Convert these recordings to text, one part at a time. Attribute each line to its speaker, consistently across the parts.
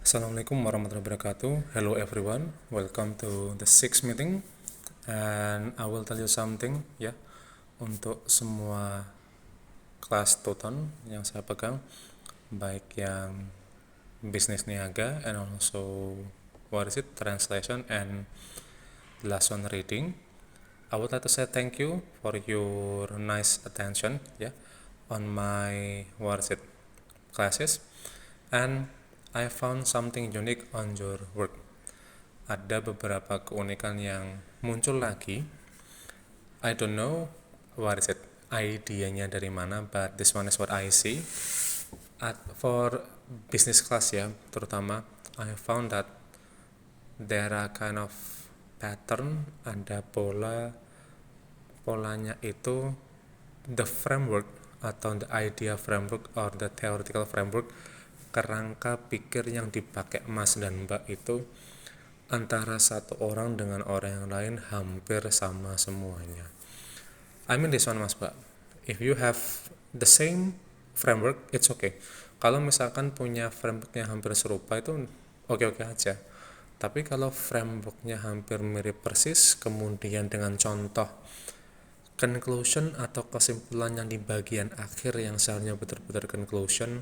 Speaker 1: Assalamualaikum warahmatullahi wabarakatuh. Hello everyone, welcome to the sixth meeting, and I will tell you something ya, untuk semua kelas Toton yang saya pegang, baik yang business niaga and also translation and last one reading. I would like to say thank you for your nice attention ya on my classes, and I found something unique on your work. Ada beberapa keunikan yang muncul lagi. I don't know idenya dari mana, but this one is what I see. For business class ya, terutama I found that there are kind of pattern, ada polanya itu the framework atau the idea framework or the theoretical framework, kerangka pikir yang dipakai Mas dan Mbak itu antara satu orang dengan orang yang lain hampir sama semuanya. I mean this one Mas Mbak, if you have the same framework, it's okay. Kalau misalkan punya frameworknya hampir serupa itu oke-oke aja. Tapi kalau frameworknya hampir mirip persis, kemudian dengan contoh conclusion atau kesimpulan yang di bagian akhir yang seharusnya betul-betul conclusion,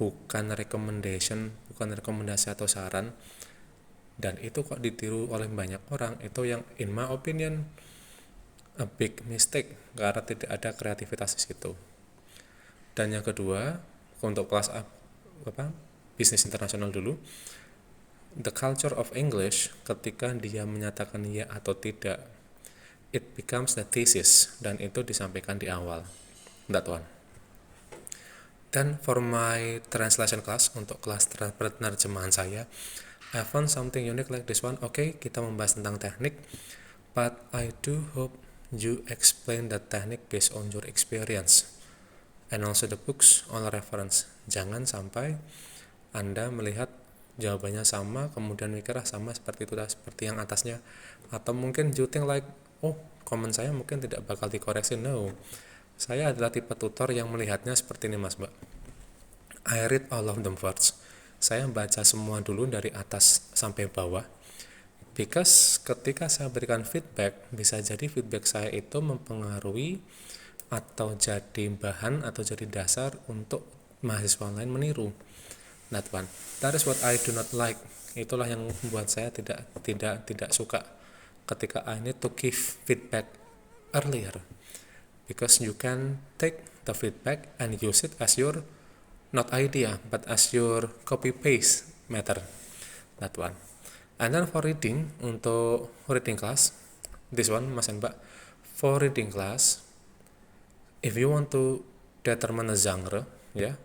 Speaker 1: bukan rekomendasi atau saran, dan itu kok ditiru oleh banyak orang, itu yang in my opinion a big mistake, karena tidak ada kreativitas di situ. Dan yang kedua, untuk kelas bisnis internasional dulu, the culture of English, ketika dia menyatakan ya atau tidak, it becomes the thesis, dan itu disampaikan di awal. That one. Dan for my translation class, untuk kelas penerjemahan saya, I found something unique like this one. Okay, kita membahas tentang teknik, but I do hope you explain the technique based on your experience and also the books on reference. Jangan sampai Anda melihat jawabannya sama, kemudian mikirlah sama seperti itu, seperti yang atasnya, atau mungkin you think like, oh, komen saya mungkin tidak bakal dikoreksi. No, saya adalah tipe tutor yang melihatnya seperti ini Mas Mbak. I read all of them first. Saya baca semua dulu dari atas sampai bawah, because ketika saya berikan feedback, bisa jadi feedback saya itu mempengaruhi atau jadi bahan atau jadi dasar untuk mahasiswa lain meniru. That one. That is what I do not like. Itulah yang membuat saya tidak suka ketika I need to give feedback earlier, because you can take the feedback and use it as your not idea but as your copy paste matter. That one. And then for reading, untuk reading class, this one Mas and Mbak, for reading class, if you want to determine a genre ya,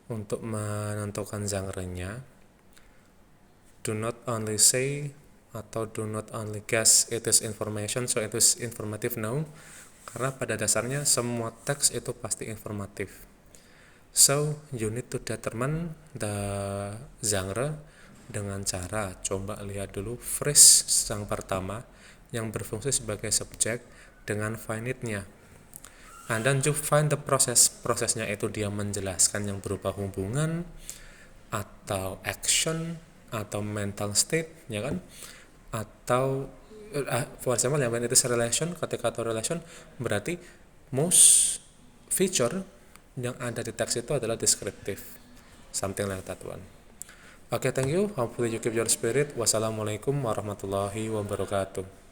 Speaker 1: untuk menentukan genre-nya, do not only say atau do not only guess it is information, so it is informative. No, karena pada dasarnya semua teks itu pasti informatif. So you need to determine the genre dengan cara coba lihat dulu phrase yang pertama yang berfungsi sebagai subjek dengan finite-nya, and then you find the prosesnya itu dia menjelaskan yang berupa hubungan atau action atau mental state ya kan, atau for example yang itu relation, ketika atau relation berarti most feature yang ada di teks itu adalah descriptive, something like that one. Okay, thank you. Hopefully you keep your spirit. Wassalamualaikum warahmatullahi wabarakatuh.